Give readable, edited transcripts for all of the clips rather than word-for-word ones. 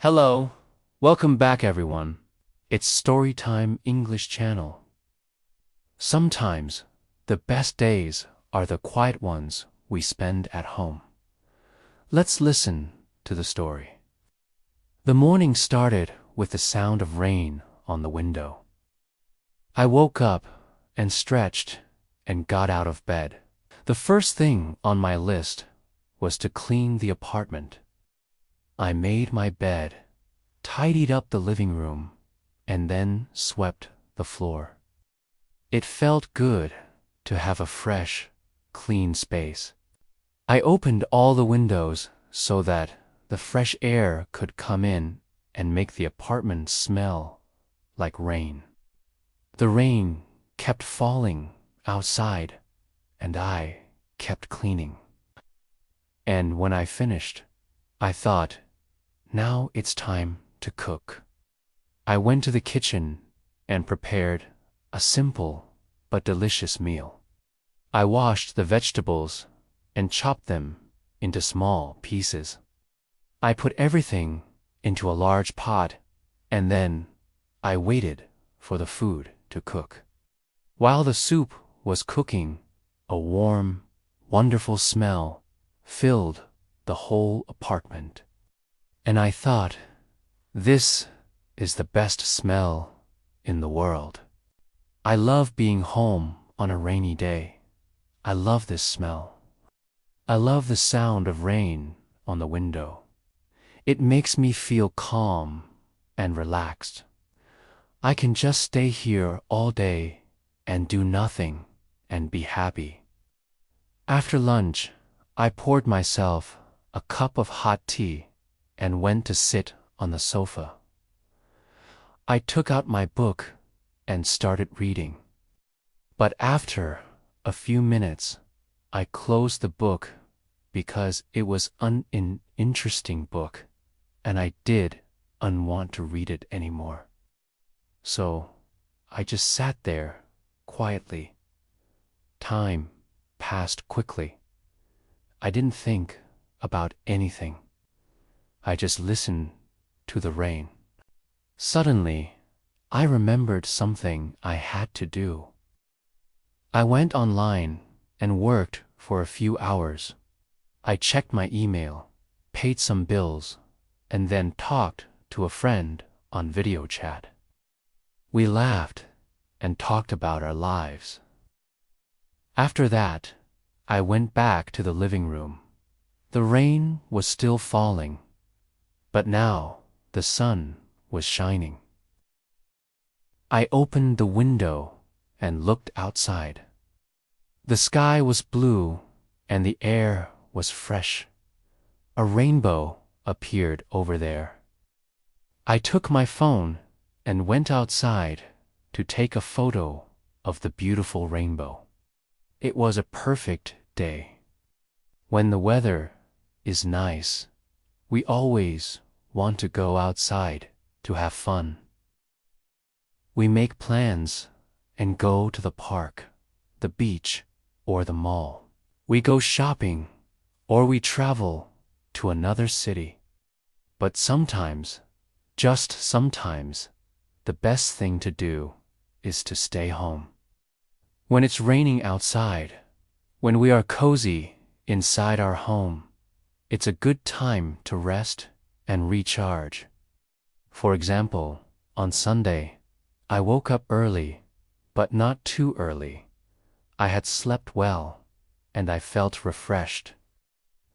Hello, welcome back everyone. It's StoryTime English channel. Sometimes, the best days are the quiet ones we spend at home. Let's listen to the story. The morning started with the sound of rain on the window. I woke up and stretched and got out of bed. The first thing on my list was to clean the apartment. I made my bed, tidied up the living room, and then swept the floor. It felt good to have a fresh, clean space. I opened all the windows so that the fresh air could come in and make the apartment smell like rain. The rain kept falling outside, and I kept cleaning. And when I finished, I thought, now it's time to cook. I went to the kitchen and prepared a simple but delicious meal. I washed the vegetables and chopped them into small pieces. I put everything into a large pot, and then I waited for the food to cook. While the soup was cooking, a warm, wonderful smell filled the whole apartment. And I thought, this is the best smell in the world. I love being home on a rainy day. I love this smell. I love the sound of rain on the window. It makes me feel calm and relaxed. I can just stay here all day and do nothing and be happy. After lunch, I poured myself a cup of hot tea and went to sit on the sofa. I took out my book and started reading. But after a few minutes, I closed the book because it was an interesting book, and I didn't want to read it anymore. So I just sat there quietly. Time passed quickly. I didn't think about anything. I just listened to the rain. Suddenly, I remembered something I had to do. I went online and worked for a few hours. I checked my email, paid some bills, and then talked to a friend on video chat. We laughed and talked about our lives. After that, I went back to the living room. The rain was still falling, but now the sun was shining. I opened the window and looked outside. The sky was blue and the air was fresh. A rainbow appeared over there. I took my phone and went outside to take a photo of the beautiful rainbow. It was a perfect day. When the weather is nice, we always want to go outside to have fun. We make plans and go to the park, the beach, or the mall. We go shopping, or we travel to another city. But sometimes, just sometimes, the best thing to do is to stay home. When it's raining outside, when we are cozy inside our home, it's a good time to rest and recharge. For example, on Sunday, I woke up early, but not too early. I had slept well, and I felt refreshed.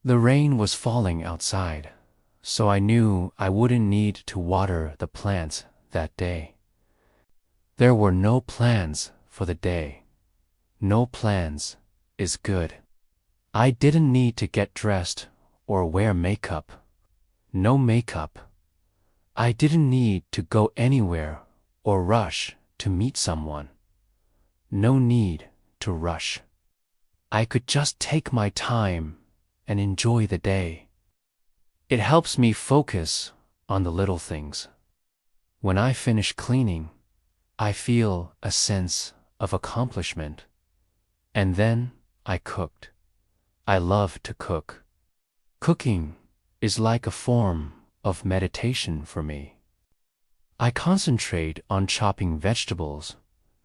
The rain was falling outside, so I knew I wouldn't need to water the plants that day. There were no plans for the day. No plans is good. I didn't need to get dressed or wear makeup. No makeup. I didn't need to go anywhere or rush to meet someone. No need to rush. I could just take my time and enjoy the day. It helps me focus on the little things. When I finish cleaning, I feel a sense of accomplishment. And then I cooked. I love to cook. Cooking is like a form of meditation for me. I concentrate on chopping vegetables,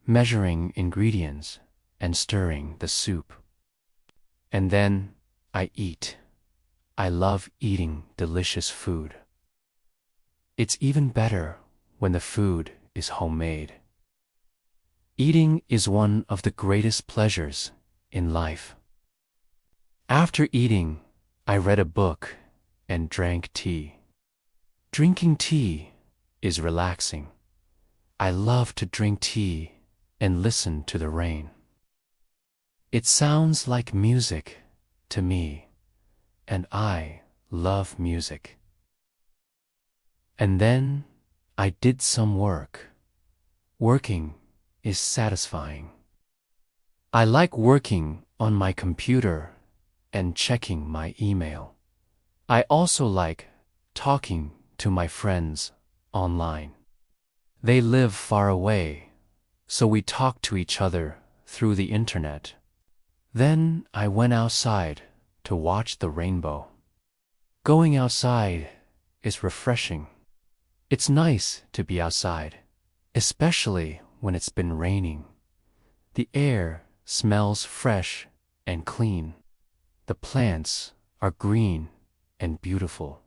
measuring ingredients, and stirring the soup. And then I eat. I love eating delicious food. It's even better when the food is homemade. Eating is one of the greatest pleasures in life. After eating, I read a book and drank tea. Drinking tea is relaxing. I love to drink tea and listen to the rain. It sounds like music to me, and I love music. And then I did some work. Working is satisfying. I like working on my computer and checking my email. I also like talking to my friends online. They live far away, so we talk to each other through the internet. Then I went outside to watch the rainbow. Going outside is refreshing. It's nice to be outside, especially when it's been raining. The air smells fresh and clean. The plants are green and beautiful.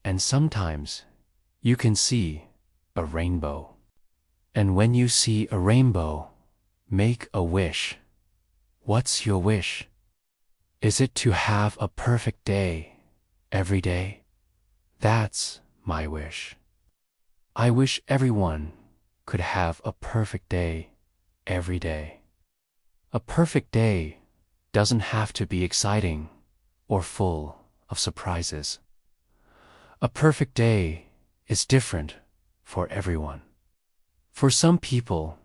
And sometimes you can see a rainbow. And when you see a rainbow, make a wish. What's your wish? Is it to have a perfect day every day? That's my wish. I wish everyone could have a perfect day every day. A perfect day doesn't have to be exciting or full of surprises. A perfect day is different for everyone. For some people,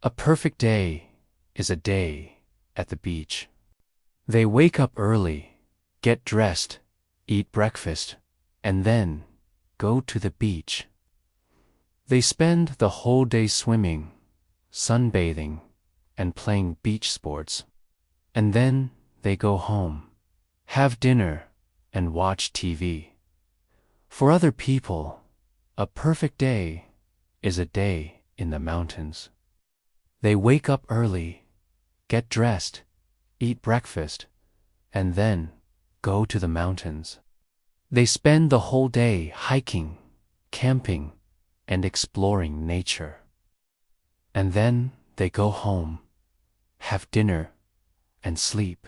a perfect day is a day at the beach. They wake up early, get dressed, eat breakfast, and then go to the beach. They spend the whole day swimming, sunbathing, and playing beach sports. And then they go home, have dinner, and watch TV. For other people, a perfect day is a day in the mountains. They wake up early, get dressed, eat breakfast, and then go to the mountains. They spend the whole day hiking, camping, and exploring nature. And then they go home, have dinner, and sleep.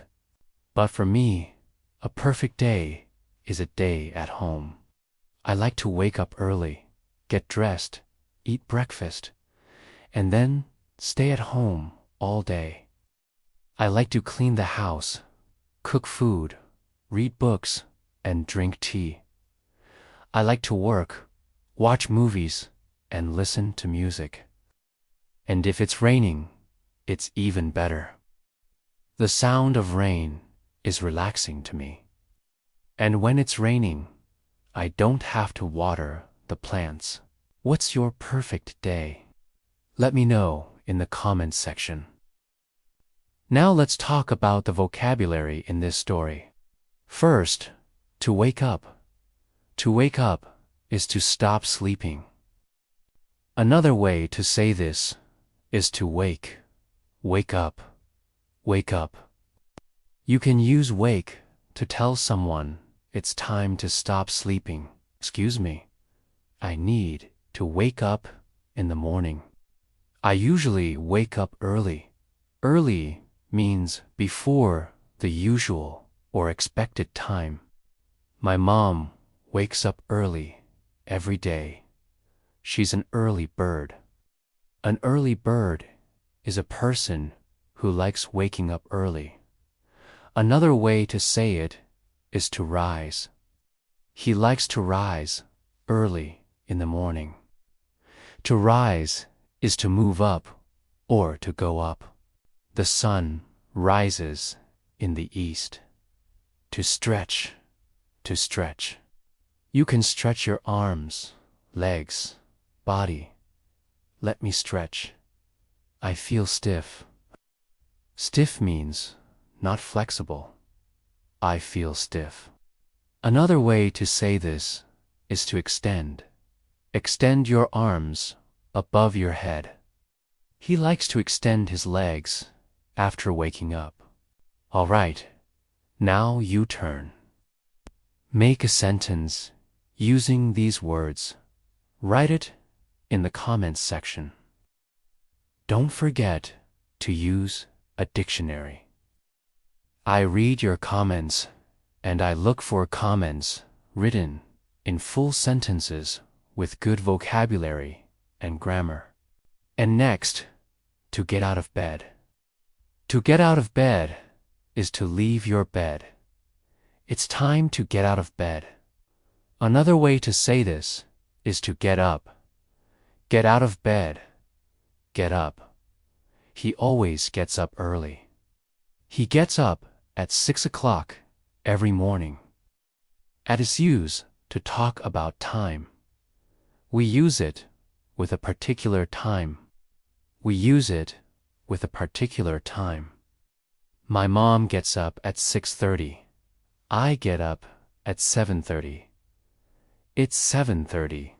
But for me, a perfect day is a day at home. I like to wake up early, get dressed, eat breakfast, and then stay at home all day. I like to clean the house, cook food, read books, and drink tea. I like to work, watch movies, and listen to music. And if it's raining, it's even better. The sound of rain is relaxing to me. And when it's raining, I don't have to water the plants. What's your perfect day? Let me know in the comments section. Now let's talk about the vocabulary in this story. First, to wake up. To wake up is to stop sleeping. Another way to say this is to wake. Wake up. Wake up. You can use wake to tell someone it's time to stop sleeping. Excuse me, I need to wake up in the morning. I usually wake up early. Early means before the usual or expected time. My mom wakes up early every day. She's an early bird. An early bird is a person who likes waking up early. Another way to say it is to rise. He likes to rise early in the morning. To rise is to move up or to go up. The sun rises in the east. To stretch, to stretch. You can stretch your arms, legs, body. Let me stretch. I feel stiff. Stiff means not flexible. I feel stiff. Another way to say this is to extend. Extend your arms above your head. He likes to extend his legs after waking up. All right, now you turn. Make a sentence using these words. Write it in the comments section. Don't forget to use a dictionary. I read your comments and I look for comments written in full sentences with good vocabulary and grammar. And next, to get out of bed. To get out of bed is to leave your bed. It's time to get out of bed. Another way to say this is to get up. Get out of bed. Get up. He always gets up early. He gets up at 6 o'clock every morning. It is used to talk about time. We use it with a particular time. We use it with a particular time. My mom gets up at 6:30. I get up at 7:30. It's 7:30.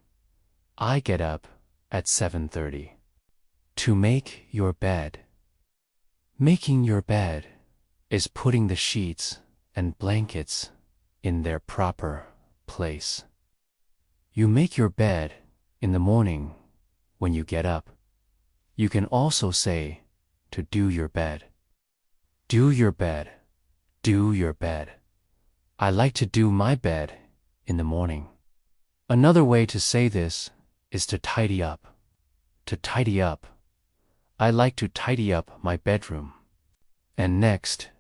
I get up at 7:30. To make your bed. Making your bed is putting the sheets and blankets in their proper place. You make your bed in the morning when you get up. You can also say to do your bed. Do your bed. Do your bed. I like to do my bed in the morning. Another way to say this is to tidy up. To tidy up. I like to tidy up my bedroom. And next,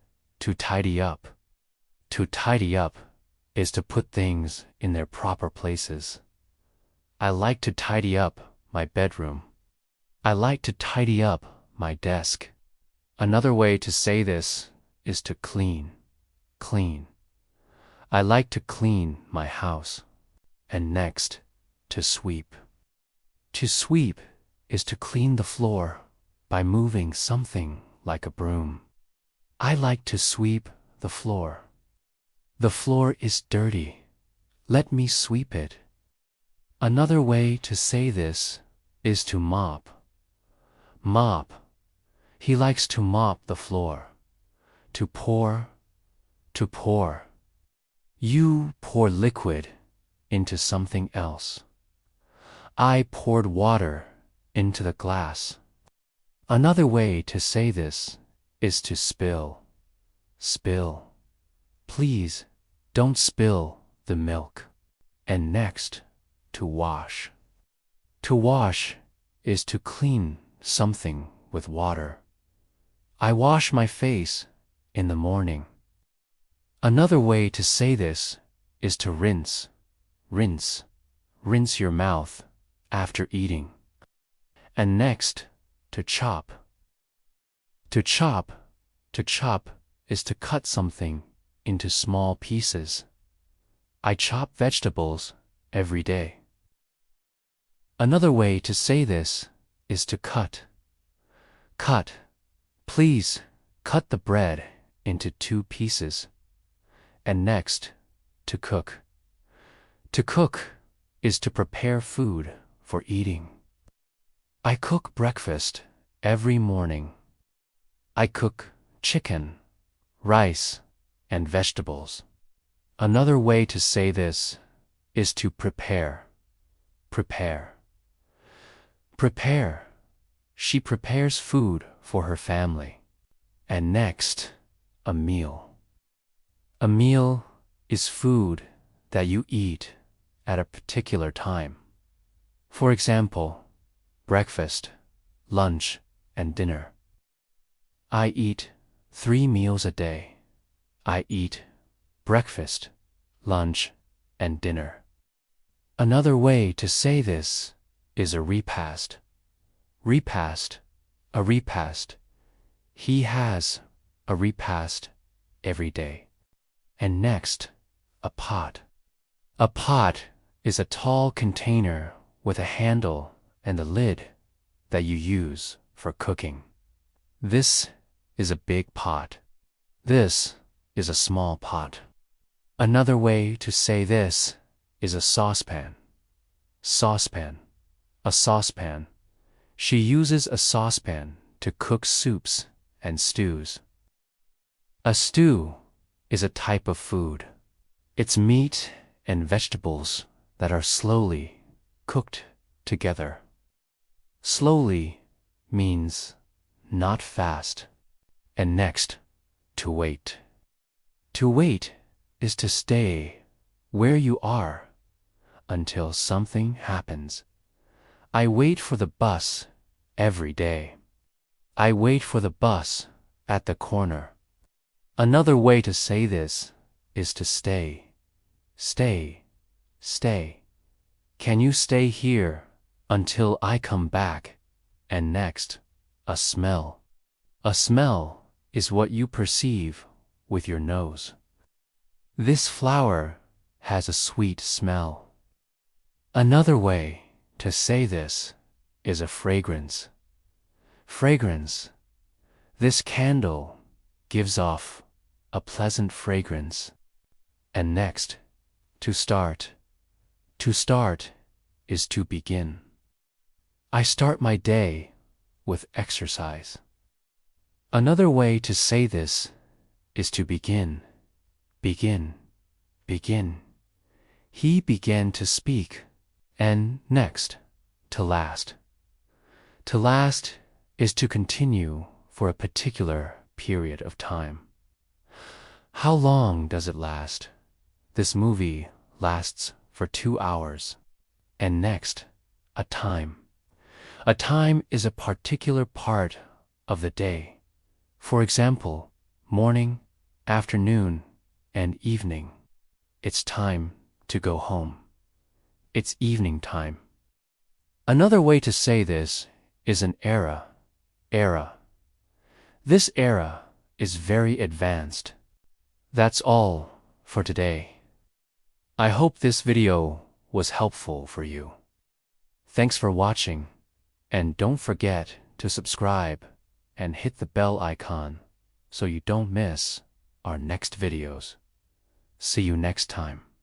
to tidy up. To tidy up is to put things in their proper places. I like to tidy up my bedroom. I like to tidy up my desk. Another way to say this is to clean. Clean. I like to clean my house. And next, to sweep. To sweep is to clean the floor by moving something like a broom. I like to sweep the floor. The floor is dirty. Let me sweep it. Another way to say this is to mop. Mop. He likes to mop the floor. To pour. To pour. You pour liquid into something else. I poured water into the glass. Another way to say this is to spill. Spill. Please don't spill the milk. And next, to wash. To wash is to clean something with water. I wash my face in the morning. Another way to say this is to rinse. Rinse. Rinse your mouth after eating. And next, to chop. To chop. To chop is to cut something into small pieces. I chop vegetables every day. Another way to say this is to cut. Cut. Please cut the bread into 2 pieces. And next, to cook. To cook is to prepare food for eating. I cook breakfast every morning. I cook chicken, rice, and vegetables. Another way to say this is to prepare. Prepare. Prepare. She prepares food for her family. And next, a meal. A meal is food that you eat at a particular time. For example, breakfast, lunch, and dinner. I eat 3 meals a day. I eat breakfast, lunch, and dinner. Another way to say this is a repast. Repast. A repast. He has a repast every day. And next, a pot. A pot is a tall container with a handle and a lid that you use for cooking. This is a big pot. This is a small pot. Another way to say this is a saucepan. Saucepan. A saucepan. She uses a saucepan to cook soups and stews. A stew is a type of food. It's meat and vegetables that are slowly cooked together. Slowly means not fast. And next, to wait. To wait is to stay where you are until something happens. I wait for the bus every day. I wait for the bus at the corner. Another way to say this is to stay. Stay. Stay. Can you stay here until I come back? And next, a smell. A smell is what you perceive with your nose. This flower has a sweet smell. Another way to say this is a fragrance. Fragrance. This candle gives off a pleasant fragrance. And next, to start. To start is to begin. I start my day with exercise. Another way to say this is to begin. Begin. Begin. He began to speak. And next, to last. To last is to continue for a particular period of time. How long does it last? This movie lasts for 2 hours. And next, a time. A time is a particular part of the day. For example, morning, afternoon, and evening. It's time to go home. It's evening time. Another way to say this is an era. Era. This era is very advanced. That's all for today. I hope this video was helpful for you. Thanks for watching, and don't forget to subscribe and hit the bell icon so you don't miss our next videos. See you next time.